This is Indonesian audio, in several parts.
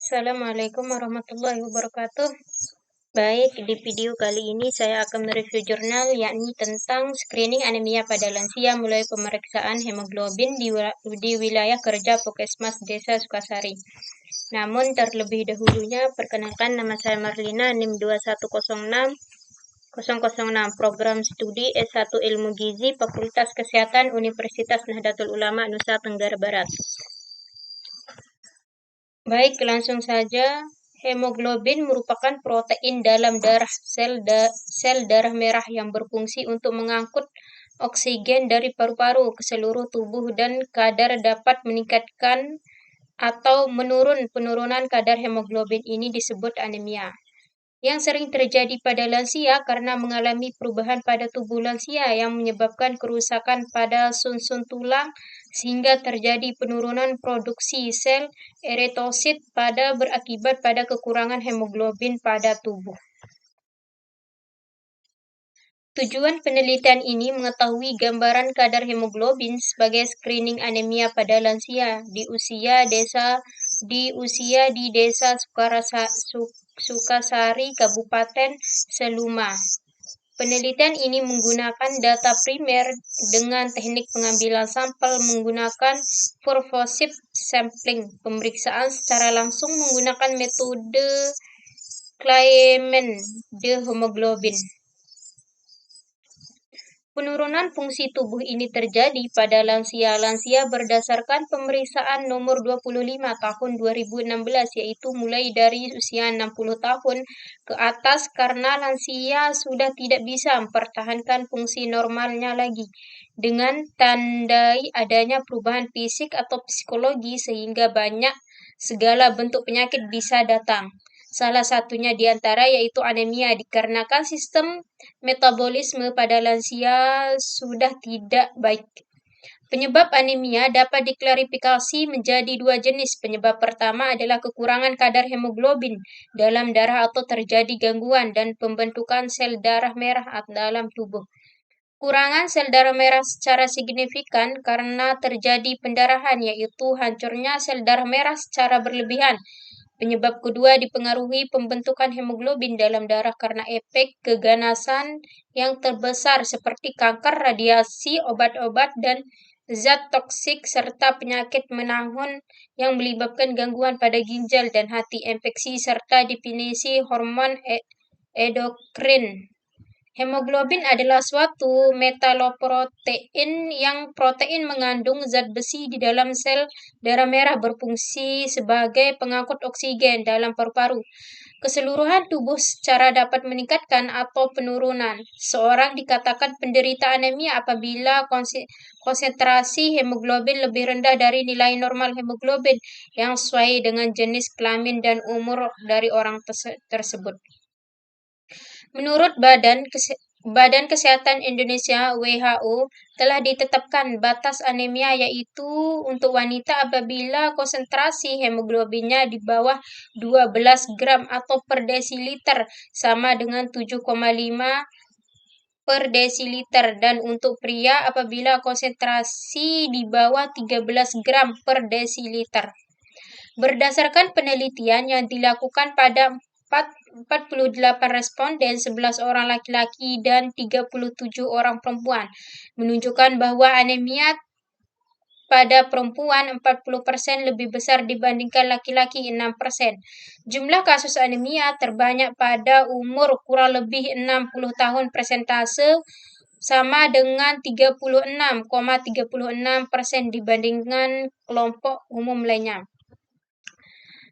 Assalamualaikum warahmatullahi wabarakatuh. Baik, di video kali ini saya akan mereview jurnal yakni tentang screening anemia pada lansia mulai pemeriksaan hemoglobin di wilayah kerja Puskesmas Desa Sukasari. Namun terlebih dahulunya perkenalkan, nama saya Marlina, NIM 2106006, program studi S1 Ilmu Gizi, Fakultas Kesehatan Universitas Nahdlatul Ulama Nusa Tenggara Barat. Baik, langsung saja. Hemoglobin merupakan protein dalam darah sel darah merah yang berfungsi untuk mengangkut oksigen dari paru-paru ke seluruh tubuh dan kadar dapat meningkatkan atau penurunan kadar hemoglobin ini disebut anemia. Yang sering terjadi pada lansia karena mengalami perubahan pada tubuh lansia yang menyebabkan kerusakan pada sun-sun tulang sehingga terjadi penurunan produksi sel eritosit berakibat pada kekurangan hemoglobin pada tubuh. Tujuan penelitian ini mengetahui gambaran kadar hemoglobin sebagai screening anemia pada lansia di Desa Sukasari, Kabupaten Seluma. Penelitian ini menggunakan data primer dengan teknik pengambilan sampel menggunakan purposive sampling, pemeriksaan secara langsung menggunakan metode Clayman de hemoglobin. Penurunan fungsi tubuh ini terjadi pada lansia-lansia berdasarkan pemeriksaan nomor 25 tahun 2016, yaitu mulai dari usia 60 tahun ke atas karena lansia sudah tidak bisa mempertahankan fungsi normalnya lagi, dengan tandai adanya perubahan fisik atau psikologi sehingga segala bentuk penyakit bisa datang. Salah satunya diantara yaitu anemia dikarenakan sistem metabolisme pada lansia sudah tidak baik. Penyebab anemia dapat diklarifikasi menjadi dua jenis. Penyebab pertama adalah kekurangan kadar hemoglobin dalam darah atau terjadi gangguan dan pembentukan sel darah merah dalam tubuh. Kurangan sel darah merah secara signifikan karena terjadi pendarahan, yaitu hancurnya sel darah merah secara berlebihan. Penyebab kedua dipengaruhi pembentukan hemoglobin dalam darah karena efek keganasan yang terbesar seperti kanker, radiasi, obat-obat, dan zat toksik, serta penyakit menahun yang melibatkan gangguan pada ginjal dan hati, infeksi, serta definisi hormon endokrin. Hemoglobin adalah suatu metaloprotein yang protein mengandung zat besi di dalam sel darah merah berfungsi sebagai pengangkut oksigen dalam paru-paru. Keseluruhan tubuh secara dapat meningkatkan atau penurunan. Seorang dikatakan penderita anemia apabila konsentrasi hemoglobin lebih rendah dari nilai normal hemoglobin yang sesuai dengan jenis kelamin dan umur dari orang tersebut. Menurut Badan Kesehatan Indonesia (WHO) telah ditetapkan batas anemia yaitu untuk wanita apabila konsentrasi hemoglobinnya di bawah 12 gram atau per desiliter sama dengan 7,5 per desiliter, dan untuk pria apabila konsentrasi di bawah 13 gram per desiliter. Berdasarkan penelitian yang dilakukan pada 48 responden, 11 orang laki-laki dan 37 orang perempuan, menunjukkan bahwa anemia pada perempuan 40% lebih besar dibandingkan laki-laki 6%. Jumlah kasus anemia terbanyak pada umur kurang lebih 60 tahun, persentase sama dengan 36,36% dibandingkan kelompok umum lainnya.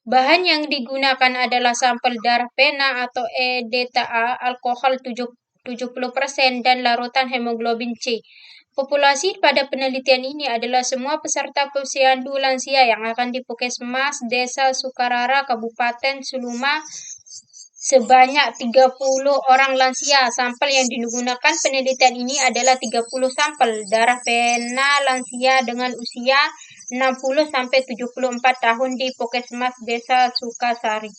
Bahan yang digunakan adalah sampel darah pena atau EDTA, alkohol 70%, dan larutan hemoglobin C. Populasi pada penelitian ini adalah semua peserta posyandu lansia yang akan di Puskesmas Desa Sukarara, Kabupaten Seluma, sebanyak 30 orang lansia. Sampel yang digunakan penelitian ini adalah 30 sampel darah pena lansia dengan usia 60-74 tahun di Puskesmas Desa Sukasari.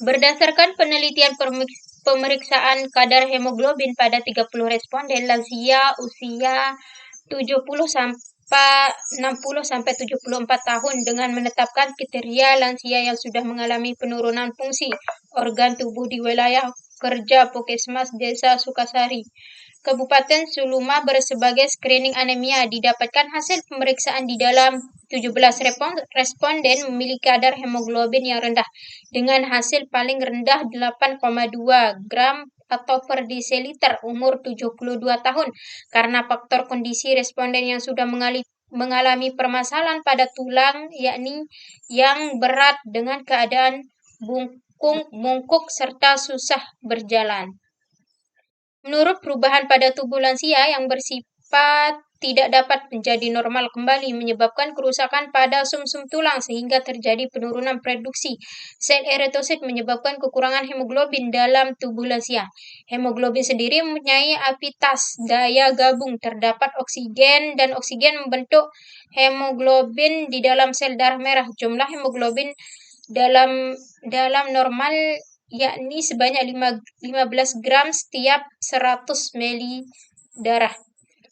Berdasarkan penelitian pemeriksaan kadar hemoglobin pada 30 responden lansia usia 70 sampai 60 sampai 74 tahun dengan menetapkan kriteria lansia yang sudah mengalami penurunan fungsi organ tubuh di wilayah kerja Puskesmas Desa Sukasari, Kabupaten Suluma bersebagai screening anemia. Didapatkan hasil pemeriksaan di dalam 17 responden memiliki kadar hemoglobin yang rendah dengan hasil paling rendah 8,2 gram atau per desiliter umur 72 tahun karena faktor kondisi responden yang sudah mengalami permasalahan pada tulang yakni yang berat dengan keadaan bungkuk serta susah berjalan. Menurut perubahan pada tubuh lansia yang bersifat tidak dapat menjadi normal kembali menyebabkan kerusakan pada sumsum tulang sehingga terjadi penurunan produksi sel eritosit menyebabkan kekurangan hemoglobin dalam tubuh lansia. Hemoglobin sendiri mempunyai aktivitas daya gabung, terdapat oksigen dan oksigen membentuk hemoglobin di dalam sel darah merah. Jumlah hemoglobin dalam normal yakni sebanyak 15 gram setiap 100 ml darah.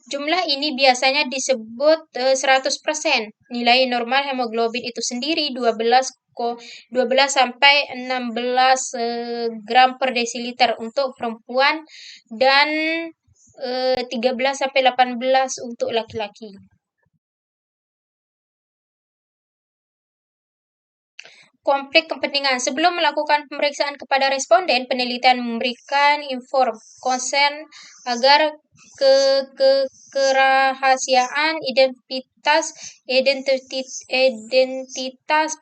Jumlah ini biasanya disebut 100%. Nilai normal hemoglobin itu sendiri 12 sampai 16 gram per desiliter untuk perempuan dan 13 sampai 18 untuk laki-laki. Konflik kepentingan. Sebelum melakukan pemeriksaan kepada responden, penelitian memberikan konsen agar kerahasiaan identitas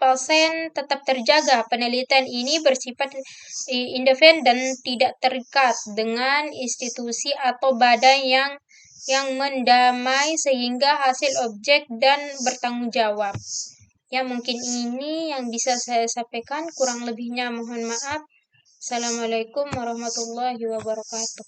pasien tetap terjaga. Penelitian ini bersifat independen, tidak terikat dengan institusi atau badan yang mendamai sehingga hasil objek dan bertanggung jawab. Ya, mungkin ini yang bisa saya sampaikan, kurang lebihnya mohon maaf. Assalamualaikum warahmatullahi wabarakatuh.